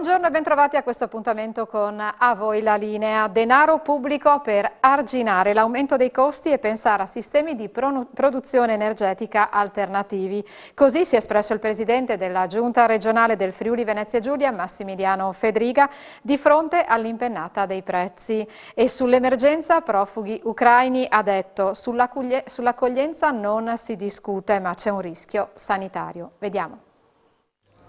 Buongiorno e bentrovati a questo appuntamento con A Voi la Linea. Denaro pubblico per arginare l'aumento dei costi e pensare a sistemi di produzione energetica alternativi. Così si è espresso il presidente della Giunta regionale del Friuli Venezia Giulia, Massimiliano Fedriga, di fronte all'impennata dei prezzi. E sull'emergenza profughi ucraini ha detto: sull'accoglienza non si discute, ma c'è un rischio sanitario. Vediamo.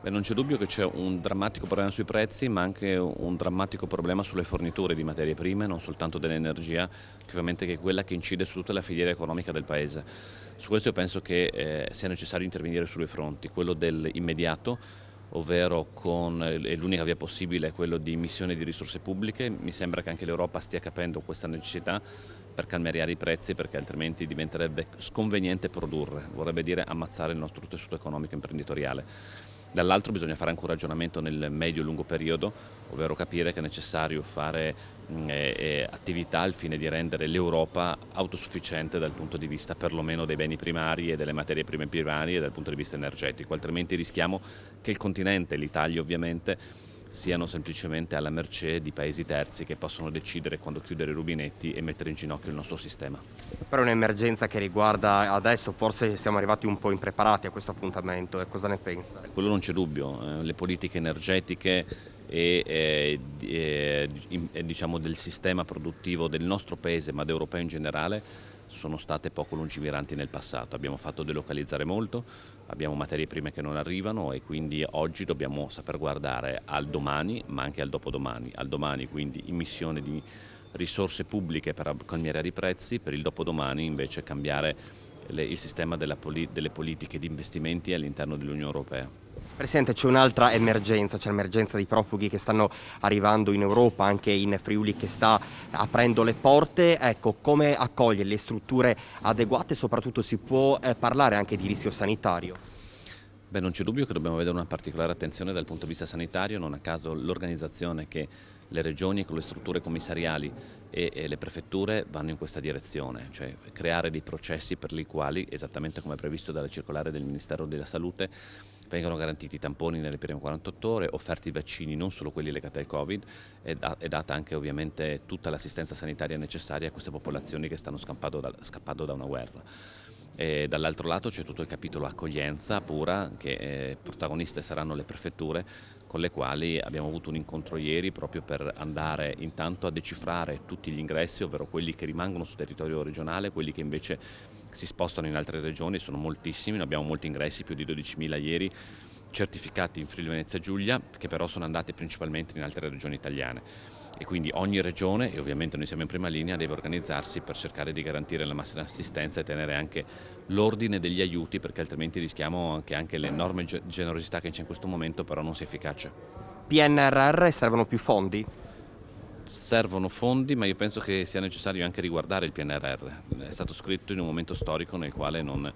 Non c'è dubbio che c'è un drammatico problema sui prezzi, ma anche un drammatico problema sulle forniture di materie prime, non soltanto dell'energia, che ovviamente è quella che incide su tutta la filiera economica del Paese. Su questo io penso che sia necessario intervenire su due fronti: quello dell'immediato, ovvero l'unica via possibile è quello di immissione di risorse pubbliche. Mi sembra che anche l'Europa stia capendo questa necessità per calmierare i prezzi, perché altrimenti diventerebbe sconveniente produrre, vorrebbe dire ammazzare il nostro tessuto economico e imprenditoriale. Dall'altro bisogna fare anche un ragionamento nel medio e lungo periodo, ovvero capire che è necessario fare attività al fine di rendere l'Europa autosufficiente dal punto di vista perlomeno dei beni primari e delle materie prime primarie dal punto di vista energetico, altrimenti rischiamo che il continente, l'Italia ovviamente, siano semplicemente alla mercé di paesi terzi che possono decidere quando chiudere i rubinetti e mettere in ginocchio il nostro sistema. Però è un'emergenza che riguarda adesso, forse siamo arrivati un po' impreparati a questo appuntamento, e cosa ne pensa? Quello non c'è dubbio, le politiche energetiche e diciamo del sistema produttivo del nostro paese, ma d'Europa in generale, sono state poco lungimiranti nel passato. Abbiamo fatto delocalizzare molto, abbiamo materie prime che non arrivano e quindi oggi dobbiamo saper guardare al domani, ma anche al dopodomani. Al domani quindi immissione di risorse pubbliche per calmierare i prezzi, per il dopodomani invece cambiare il sistema delle politiche di investimenti all'interno dell'Unione Europea. Presidente, c'è un'altra emergenza, c'è l'emergenza dei profughi che stanno arrivando in Europa, anche in Friuli che sta aprendo le porte. Ecco, come accogliere le strutture adeguate e soprattutto si può parlare anche di rischio sanitario? Beh, non c'è dubbio che dobbiamo avere una particolare attenzione dal punto di vista sanitario, non a caso l'organizzazione che le regioni con le strutture commissariali e le prefetture vanno in questa direzione, cioè creare dei processi per i quali, esattamente come previsto dalla circolare del Ministero della Salute, vengono garantiti i tamponi nelle prime 48 ore, offerti i vaccini, non solo quelli legati al Covid, e data anche ovviamente tutta l'assistenza sanitaria necessaria a queste popolazioni che stanno scappando da una guerra. Dall'altro lato c'è tutto il capitolo accoglienza pura, che protagoniste saranno le prefetture, con le quali abbiamo avuto un incontro ieri proprio per andare intanto a decifrare tutti gli ingressi, ovvero quelli che rimangono sul territorio regionale, quelli che invece si spostano in altre regioni, sono moltissimi, noi abbiamo molti ingressi, più di 12.000 ieri, certificati in Friuli Venezia Giulia, che però sono andati principalmente in altre regioni italiane. E quindi ogni regione, e ovviamente noi siamo in prima linea, deve organizzarsi per cercare di garantire la massima assistenza e tenere anche l'ordine degli aiuti, perché altrimenti rischiamo che anche l'enorme generosità che c'è in questo momento però non sia efficace. PNRR, servono più fondi? Servono fondi, ma io penso che sia necessario anche riguardare il PNRR. È stato scritto in un momento storico nel quale non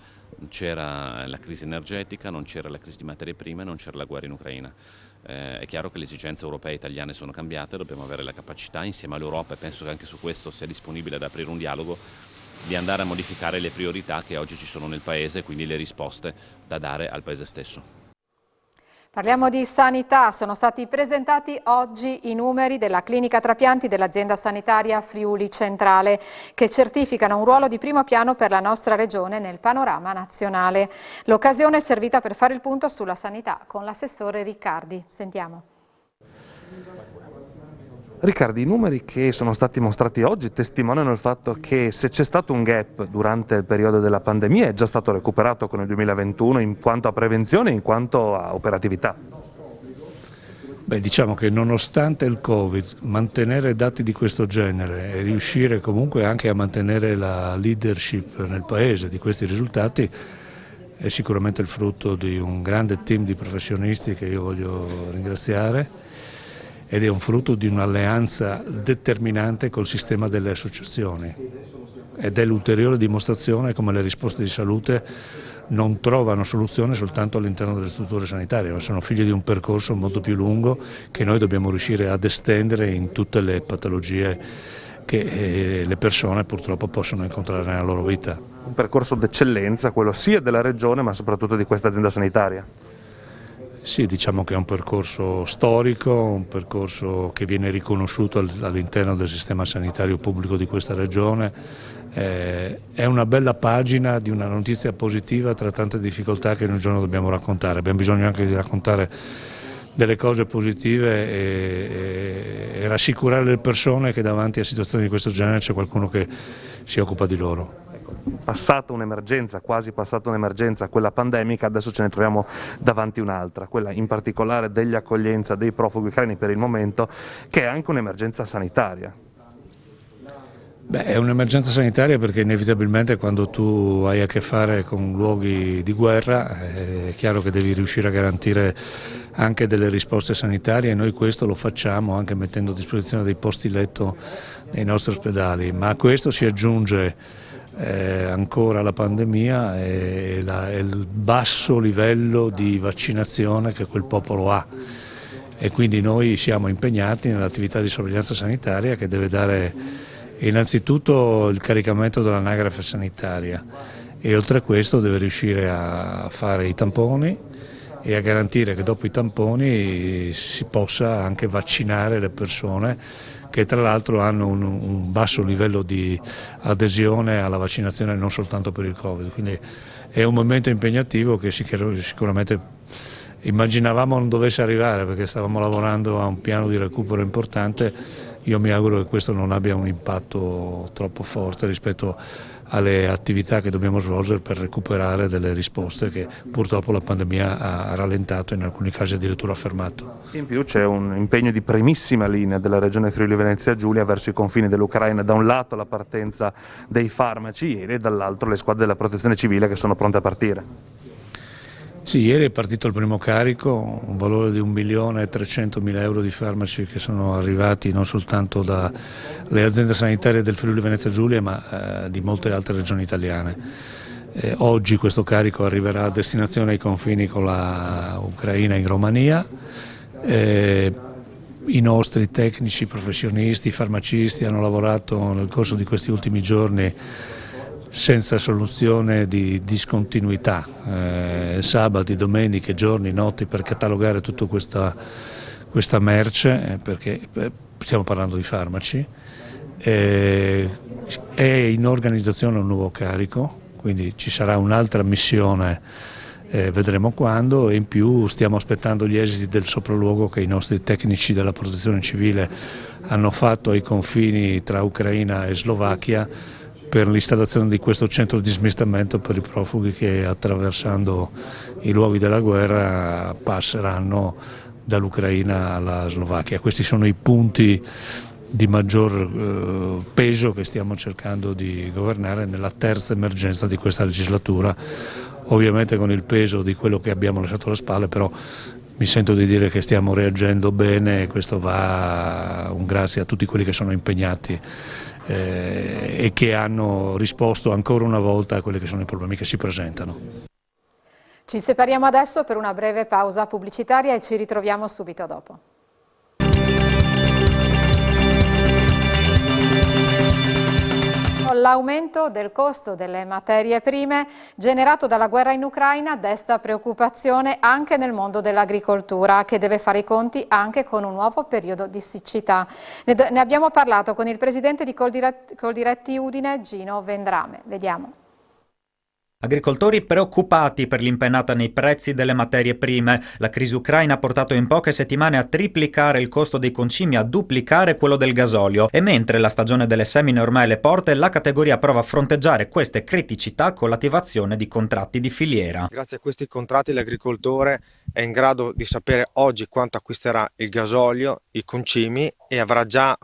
c'era la crisi energetica, non c'era la crisi di materie prime, non c'era la guerra in Ucraina. È chiaro che le esigenze europee e italiane sono cambiate, dobbiamo avere la capacità insieme all'Europa, e penso che anche su questo sia disponibile ad aprire un dialogo, di andare a modificare le priorità che oggi ci sono nel Paese e quindi le risposte da dare al Paese stesso. Parliamo di sanità. Sono stati presentati oggi i numeri della clinica trapianti dell'azienda sanitaria Friuli Centrale, che certificano un ruolo di primo piano per la nostra regione nel panorama nazionale. L'occasione è servita per fare il punto sulla sanità con l'assessore Riccardi. Sentiamo. Riccardi, i numeri che sono stati mostrati oggi testimoniano il fatto che se c'è stato un gap durante il periodo della pandemia è già stato recuperato con il 2021 in quanto a prevenzione e in quanto a operatività. Beh, diciamo che nonostante il Covid, mantenere dati di questo genere e riuscire comunque anche a mantenere la leadership nel Paese di questi risultati è sicuramente il frutto di un grande team di professionisti che io voglio ringraziare, ed è un frutto di un'alleanza determinante col sistema delle associazioni, ed è l'ulteriore dimostrazione come le risposte di salute non trovano soluzione soltanto all'interno delle strutture sanitarie, ma sono figlie di un percorso molto più lungo che noi dobbiamo riuscire ad estendere in tutte le patologie che le persone purtroppo possono incontrare nella loro vita. Un percorso d'eccellenza, quello sia della regione ma soprattutto di questa azienda sanitaria. Sì, diciamo che è un percorso storico, un percorso che viene riconosciuto all'interno del sistema sanitario pubblico di questa regione. È una bella pagina di una notizia positiva tra tante difficoltà che un giorno dobbiamo raccontare. Abbiamo bisogno anche di raccontare delle cose positive e rassicurare le persone che davanti a situazioni di questo genere c'è qualcuno che si occupa di loro. Passata un'emergenza, quasi passata un'emergenza, quella pandemica, adesso ce ne troviamo davanti un'altra, quella in particolare degli accoglienza dei profughi ucraini per il momento, che è anche un'emergenza sanitaria. Beh, è un'emergenza sanitaria perché inevitabilmente quando tu hai a che fare con luoghi di guerra è chiaro che devi riuscire a garantire anche delle risposte sanitarie e noi questo lo facciamo anche mettendo a disposizione dei posti letto nei nostri ospedali, ma a questo si aggiunge ancora la pandemia e il basso livello di vaccinazione che quel popolo ha e quindi noi siamo impegnati nell'attività di sorveglianza sanitaria che deve dare innanzitutto il caricamento dell'anagrafe sanitaria e oltre a questo deve riuscire a fare i tamponi e a garantire che dopo i tamponi si possa anche vaccinare le persone che tra l'altro hanno un basso livello di adesione alla vaccinazione non soltanto per il Covid, quindi è un momento impegnativo che sicuramente immaginavamo non dovesse arrivare perché stavamo lavorando a un piano di recupero importante. Io mi auguro che questo non abbia un impatto troppo forte rispetto alle attività che dobbiamo svolgere per recuperare delle risposte che purtroppo la pandemia ha rallentato e in alcuni casi addirittura fermato. In più c'è un impegno di primissima linea della regione Friuli Venezia Giulia verso i confini dell'Ucraina, da un lato la partenza dei farmaci ieri e dall'altro le squadre della protezione civile che sono pronte a partire. Sì, ieri è partito il primo carico, un valore di 1.300.000 euro di farmaci che sono arrivati non soltanto dalle aziende sanitarie del Friuli Venezia Giulia ma di molte altre regioni italiane. Oggi questo carico arriverà a destinazione ai confini con la Ucraina in Romania. I nostri tecnici, professionisti, farmacisti hanno lavorato nel corso di questi ultimi giorni senza soluzione di discontinuità, sabati, domeniche, giorni, notti per catalogare tutta questa merce, perché stiamo parlando di farmaci. È in organizzazione un nuovo carico, quindi ci sarà un'altra missione, vedremo quando, e in più stiamo aspettando gli esiti del sopralluogo che i nostri tecnici della protezione civile hanno fatto ai confini tra Ucraina e Slovacchia per l'installazione di questo centro di smistamento per i profughi che attraversando i luoghi della guerra passeranno dall'Ucraina alla Slovacchia. Questi sono i punti di maggior peso che stiamo cercando di governare nella terza emergenza di questa legislatura, ovviamente con il peso di quello che abbiamo lasciato alle spalle, però mi sento di dire che stiamo reagendo bene e questo va un grazie a tutti quelli che sono impegnati e che hanno risposto ancora una volta a quelli che sono i problemi che si presentano. Ci separiamo adesso per una breve pausa pubblicitaria e ci ritroviamo subito dopo. L'aumento del costo delle materie prime generato dalla guerra in Ucraina desta preoccupazione anche nel mondo dell'agricoltura, che deve fare i conti anche con un nuovo periodo di siccità. Ne abbiamo parlato con il presidente di Coldiretti Udine, Gino Vendrame. Vediamo. Agricoltori preoccupati per l'impennata nei prezzi delle materie prime. La crisi ucraina ha portato in poche settimane a triplicare il costo dei concimi, a duplicare quello del gasolio. E mentre la stagione delle semine è ormai alle porte, la categoria prova a fronteggiare queste criticità con l'attivazione di contratti di filiera. Grazie a questi contratti l'agricoltore è in grado di sapere oggi quanto acquisterà il gasolio, i concimi, e avrà già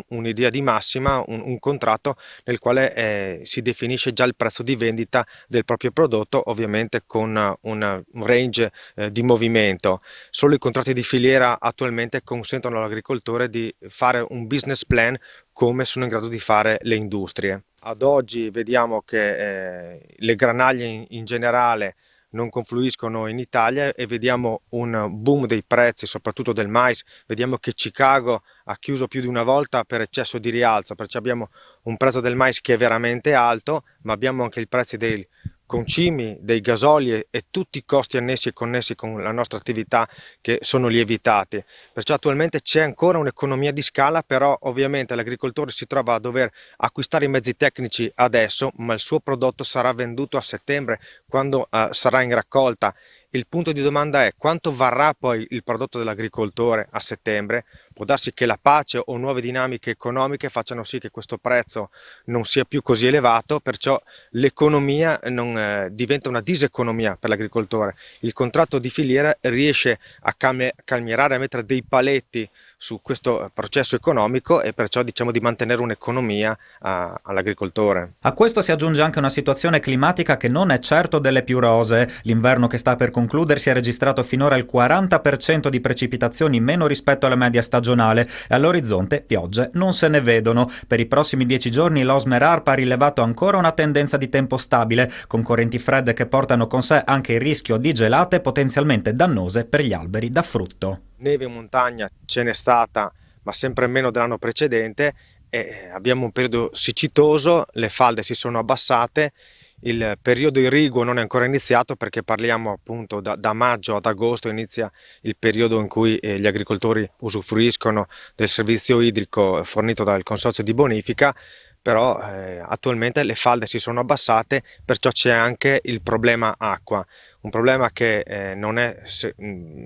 un'idea di massima, un contratto nel quale si definisce già il prezzo di vendita del proprio prodotto, ovviamente con un range di movimento. Solo i contratti di filiera attualmente consentono all'agricoltore di fare un business plan come sono in grado di fare le industrie. Ad oggi vediamo che le granaglie in generale non confluiscono in Italia e vediamo un boom dei prezzi, soprattutto del mais. Vediamo che Chicago ha chiuso più di una volta per eccesso di rialzo, perciò abbiamo un prezzo del mais che è veramente alto, ma abbiamo anche i prezzi dei concimi, dei gasoli e tutti i costi annessi e connessi con la nostra attività che sono lievitati. Perciò attualmente c'è ancora un'economia di scala, però ovviamente l'agricoltore si trova a dover acquistare i mezzi tecnici adesso, ma il suo prodotto sarà venduto a settembre, quando sarà in raccolta. Il punto di domanda è: quanto varrà poi il prodotto dell'agricoltore a settembre? Può darsi che la pace o nuove dinamiche economiche facciano sì che questo prezzo non sia più così elevato, perciò l'economia non diventa una diseconomia per l'agricoltore. Il contratto di filiera riesce a calmierare, a mettere dei paletti su questo processo economico e perciò diciamo di mantenere un'economia all'agricoltore. A questo si aggiunge anche una situazione climatica che non è certo delle più rosee. L'inverno che sta per concludersi ha registrato finora il 40% di precipitazioni in meno rispetto alla media stagionale e all'orizzonte piogge non se ne vedono. Per i prossimi 10 giorni l'Osmer ARP ha rilevato ancora una tendenza di tempo stabile, con correnti fredde che portano con sé anche il rischio di gelate potenzialmente dannose per gli alberi da frutto. Neve in montagna ce n'è stata, ma sempre meno dell'anno precedente, e abbiamo un periodo siccitoso, le falde si sono abbassate. Il periodo irriguo non è ancora iniziato, perché parliamo appunto da maggio ad agosto inizia il periodo in cui gli agricoltori usufruiscono del servizio idrico fornito dal Consorzio di Bonifica, però attualmente le falde si sono abbassate, perciò c'è anche il problema acqua, un problema che non è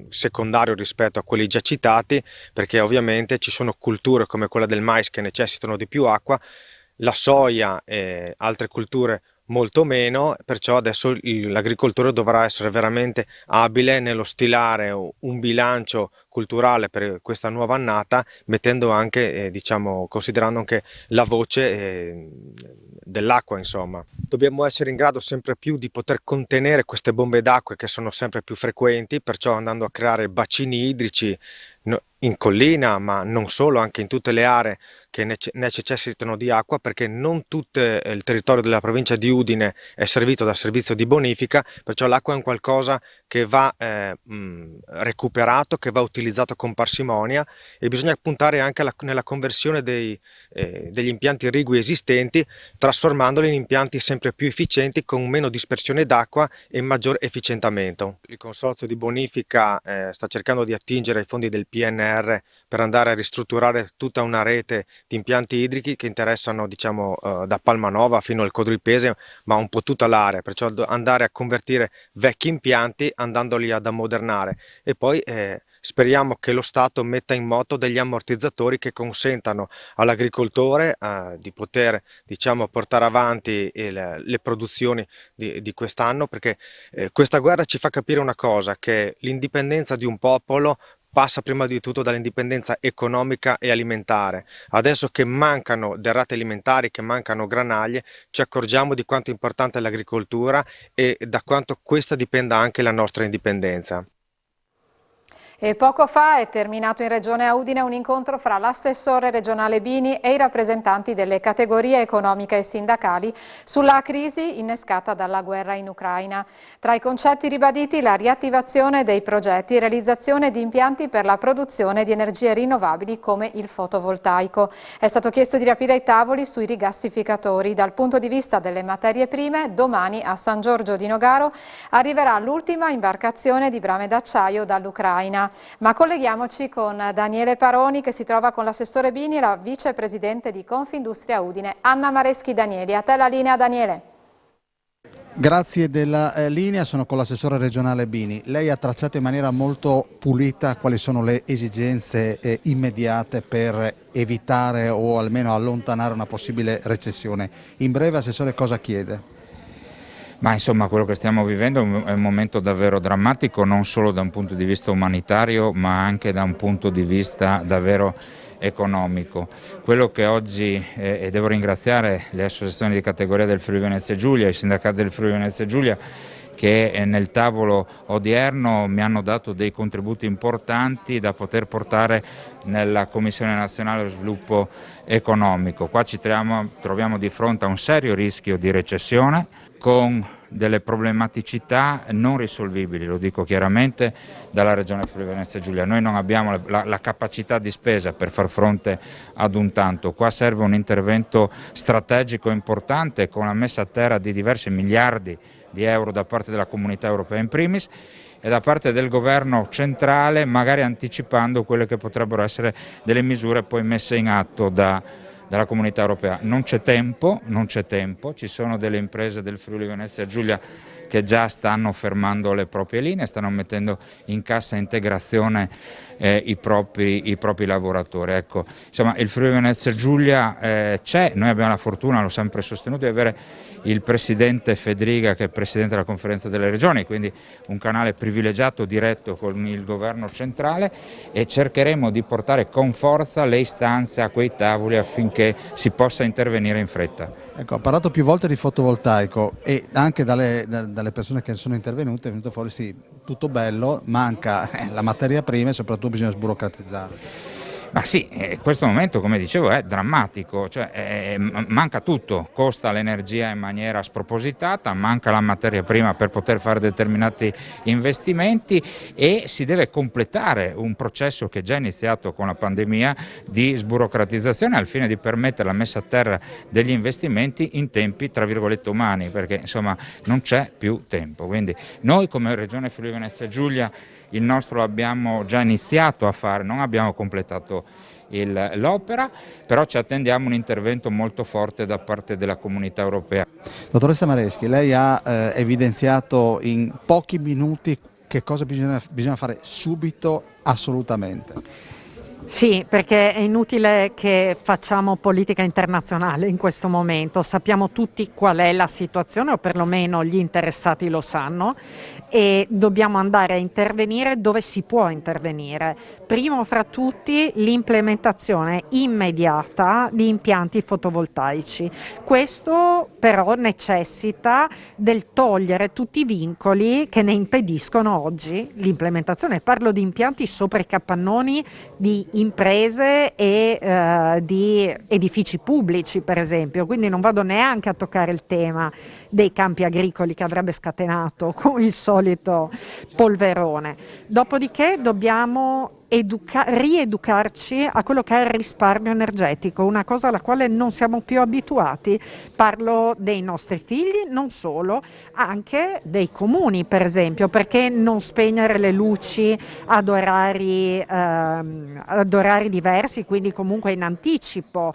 secondario rispetto a quelli già citati, perché ovviamente ci sono culture come quella del mais che necessitano di più acqua, la soia e altre culture molto meno, perciò adesso l'agricoltore dovrà essere veramente abile nello stilare un bilancio culturale per questa nuova annata, mettendo anche, diciamo, considerando anche la voce dell'acqua, insomma. Dobbiamo essere in grado sempre più di poter contenere queste bombe d'acqua che sono sempre più frequenti, perciò andando a creare bacini idrici in collina, ma non solo, anche in tutte le aree che necessitano di acqua, perché non tutto il territorio della provincia di Udine è servito dal servizio di bonifica, perciò l'acqua è un qualcosa che va recuperato, che va utilizzato con parsimonia, e bisogna puntare anche nella conversione degli impianti irrigui esistenti, trasformandoli in impianti sempre più efficienti, con meno dispersione d'acqua e maggior efficientamento. Il Consorzio di Bonifica sta cercando di attingere ai fondi del PNR per andare a ristrutturare tutta una rete di impianti idrici che interessano, diciamo, da Palmanova fino al Codripese, ma un po' tutta l'area, perciò andare a convertire vecchi impianti andandoli ad ammodernare, e poi speriamo che lo Stato metta in moto degli ammortizzatori che consentano all'agricoltore di poter, diciamo, portare avanti le produzioni di quest'anno, perché questa guerra ci fa capire una cosa, che l'indipendenza di un popolo passa prima di tutto dall'indipendenza economica e alimentare. Adesso che mancano derrate alimentari, che mancano granaglie, ci accorgiamo di quanto è importante l'agricoltura e da quanto questa dipenda anche la nostra indipendenza. E poco fa è terminato in Regione Udine un incontro fra l'assessore regionale Bini e i rappresentanti delle categorie economiche e sindacali sulla crisi innescata dalla guerra in Ucraina. Tra i concetti ribaditi la riattivazione dei progetti e realizzazione di impianti per la produzione di energie rinnovabili come il fotovoltaico. È stato chiesto di riaprire i tavoli sui rigassificatori. Dal punto di vista delle materie prime, domani a San Giorgio di Nogaro arriverà l'ultima imbarcazione di brame d'acciaio dall'Ucraina. Ma colleghiamoci con Daniele Paroni, che si trova con l'assessore Bini e la vicepresidente di Confindustria Udine, Anna Mareschi. Danieli, a te la linea, Daniele. Grazie della linea, sono con l'assessore regionale Bini. Lei ha tracciato in maniera molto pulita quali sono le esigenze immediate per evitare o almeno allontanare una possibile recessione. In breve, assessore, cosa chiede? Ma insomma, quello che stiamo vivendo è un momento davvero drammatico, non solo da un punto di vista umanitario, ma anche da un punto di vista davvero economico. Quello che oggi, e devo ringraziare le associazioni di categoria del Friuli Venezia Giulia, i sindacati del Friuli Venezia Giulia, che nel tavolo odierno mi hanno dato dei contributi importanti da poter portare nella Commissione Nazionale dello Sviluppo Economico. Qua ci troviamo di fronte a un serio rischio di recessione, con delle problematicità non risolvibili, lo dico chiaramente, dalla Regione Friuli Venezia Giulia. Noi non abbiamo la capacità di spesa per far fronte ad un tanto, qua serve un intervento strategico importante con la messa a terra di diversi miliardi di euro da parte della Comunità Europea in primis e da parte del governo centrale, magari anticipando quelle che potrebbero essere delle misure poi messe in atto dalla Comunità Europea. Non c'è tempo, ci sono delle imprese del Friuli Venezia Giulia che già stanno fermando le proprie linee, stanno mettendo in cassa integrazione i propri lavoratori. Ecco, insomma, il Friuli Venezia Giulia c'è, noi abbiamo la fortuna, l'ho sempre sostenuto, di avere il Presidente Fedriga, che è Presidente della Conferenza delle Regioni, quindi un canale privilegiato diretto con il governo centrale, e cercheremo di portare con forza le istanze a quei tavoli affinché si possa intervenire in fretta. Ecco, ho parlato più volte di fotovoltaico e anche dalle persone che sono intervenute è venuto fuori sì, tutto bello, manca la materia prima e soprattutto bisogna sburocratizzare. Ma sì, questo momento, come dicevo, è drammatico, cioè, manca tutto, costa l'energia in maniera spropositata, manca la materia prima per poter fare determinati investimenti e si deve completare un processo che è già iniziato con la pandemia di sburocratizzazione al fine di permettere la messa a terra degli investimenti in tempi tra virgolette umani, perché insomma non c'è più tempo. Quindi noi come Regione Friuli Venezia Giulia il nostro l'abbiamo già iniziato a fare, non abbiamo completato l'opera, però ci attendiamo un intervento molto forte da parte della Comunità Europea. Dottoressa Mareschi, lei ha evidenziato in pochi minuti che cosa bisogna fare subito, assolutamente. Sì, perché è inutile che facciamo politica internazionale in questo momento, sappiamo tutti qual è la situazione o perlomeno gli interessati lo sanno e dobbiamo andare a intervenire dove si può intervenire. Primo fra tutti l'implementazione immediata di impianti fotovoltaici. Questo però necessita del togliere tutti i vincoli che ne impediscono oggi l'implementazione. Parlo di impianti sopra i capannoni di imprese e di edifici pubblici per esempio, quindi non vado neanche a toccare il tema dei campi agricoli che avrebbe scatenato con il solito polverone. Dopodiché dobbiamo rieducarci a quello che è il risparmio energetico, una cosa alla quale non siamo più abituati. Parlo dei nostri figli, non solo, anche dei comuni per esempio, perché non spegnere le luci ad orari diversi, quindi comunque in anticipo.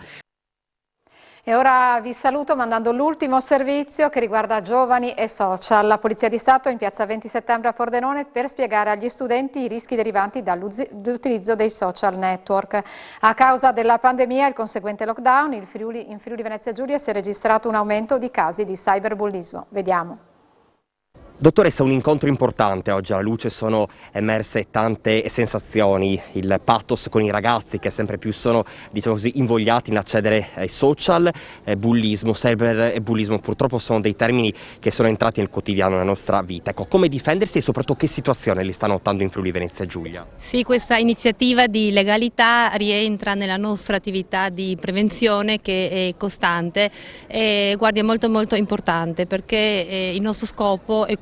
E ora vi saluto mandando l'ultimo servizio che riguarda giovani e social. La Polizia di Stato in piazza 20 settembre a Pordenone per spiegare agli studenti i rischi derivanti dall'utilizzo dei social network. A causa della pandemia e il conseguente lockdown, in Friuli Venezia Giulia si è registrato un aumento di casi di cyberbullismo. Vediamo. Dottoressa, un incontro importante oggi, alla luce sono emerse tante sensazioni, il pathos con i ragazzi che sempre più sono, diciamo così, invogliati in accedere ai social, bullismo, cyber e bullismo purtroppo sono dei termini che sono entrati nel quotidiano della nostra vita. Ecco, come difendersi e soprattutto che situazione li sta notando in Friuli Venezia Giulia? Sì, questa iniziativa di legalità rientra nella nostra attività di prevenzione che è costante e guardi, è molto importante perché il nostro scopo è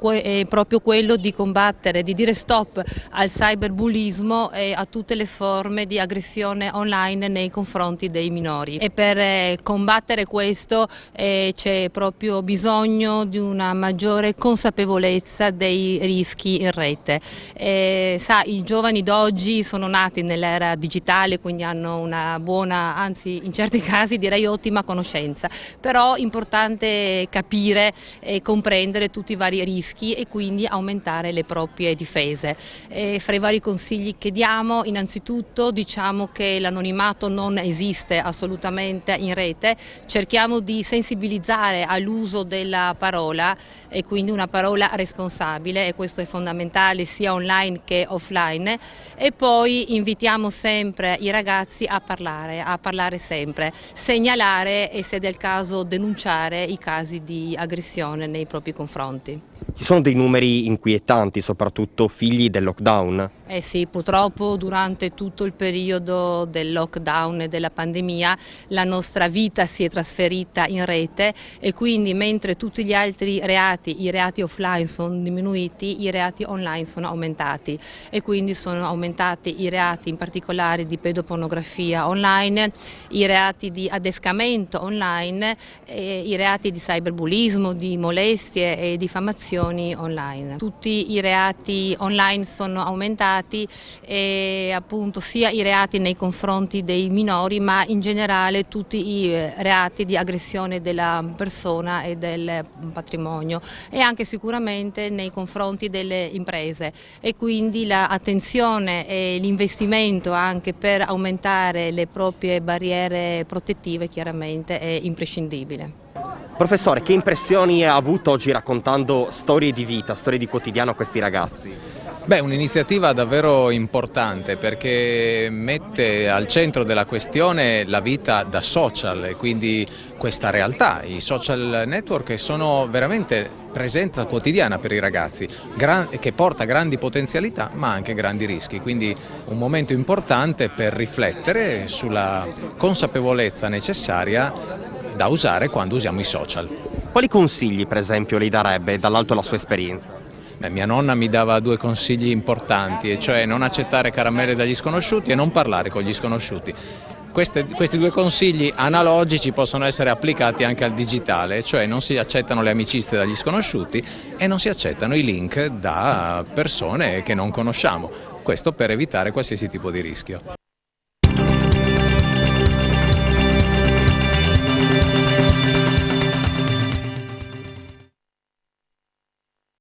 proprio quello di combattere, di dire stop al cyberbullismo e a tutte le forme di aggressione online nei confronti dei minori. E per combattere questo c'è proprio bisogno di una maggiore consapevolezza dei rischi in rete. I giovani d'oggi sono nati nell'era digitale, quindi hanno una buona, anzi in certi casi direi ottima conoscenza, però è importante capire e comprendere tutti i vari rischi e quindi aumentare le proprie difese. Fra i vari consigli che diamo, innanzitutto diciamo che l'anonimato non esiste assolutamente in rete, cerchiamo di sensibilizzare all'uso della parola e quindi una parola responsabile, e questo è fondamentale sia online che offline, e poi invitiamo sempre i ragazzi a parlare sempre, segnalare e se del caso denunciare i casi di aggressione nei propri confronti. Ci sono dei numeri inquietanti, soprattutto figli del lockdown? Eh sì, purtroppo durante tutto il periodo del lockdown e della pandemia la nostra vita si è trasferita in rete e quindi mentre tutti gli altri reati, i reati offline sono diminuiti, i reati online sono aumentati e quindi sono aumentati i reati in particolare di pedopornografia online, i reati di adescamento online e i reati di cyberbullismo, di molestie e diffamazioni online. Tutti i reati online sono aumentati e appunto sia i reati nei confronti dei minori ma in generale tutti i reati di aggressione della persona e del patrimonio e anche sicuramente nei confronti delle imprese e quindi l'attenzione e l'investimento anche per aumentare le proprie barriere protettive chiaramente è imprescindibile. Professore, che impressioni ha avuto oggi raccontando storie di vita, storie di quotidiano a questi ragazzi? Beh, un'iniziativa davvero importante perché mette al centro della questione la vita da social e quindi questa realtà. I social network sono veramente presenza quotidiana per i ragazzi, che porta grandi potenzialità ma anche grandi rischi, quindi un momento importante per riflettere sulla consapevolezza necessaria da usare quando usiamo i social. Quali consigli, per esempio, lei darebbe dall'alto della sua esperienza? Mia nonna mi dava 2 consigli importanti, e cioè non accettare caramelle dagli sconosciuti e non parlare con gli sconosciuti. Questi 2 consigli analogici possono essere applicati anche al digitale, cioè non si accettano le amicizie dagli sconosciuti e non si accettano i link da persone che non conosciamo, questo per evitare qualsiasi tipo di rischio.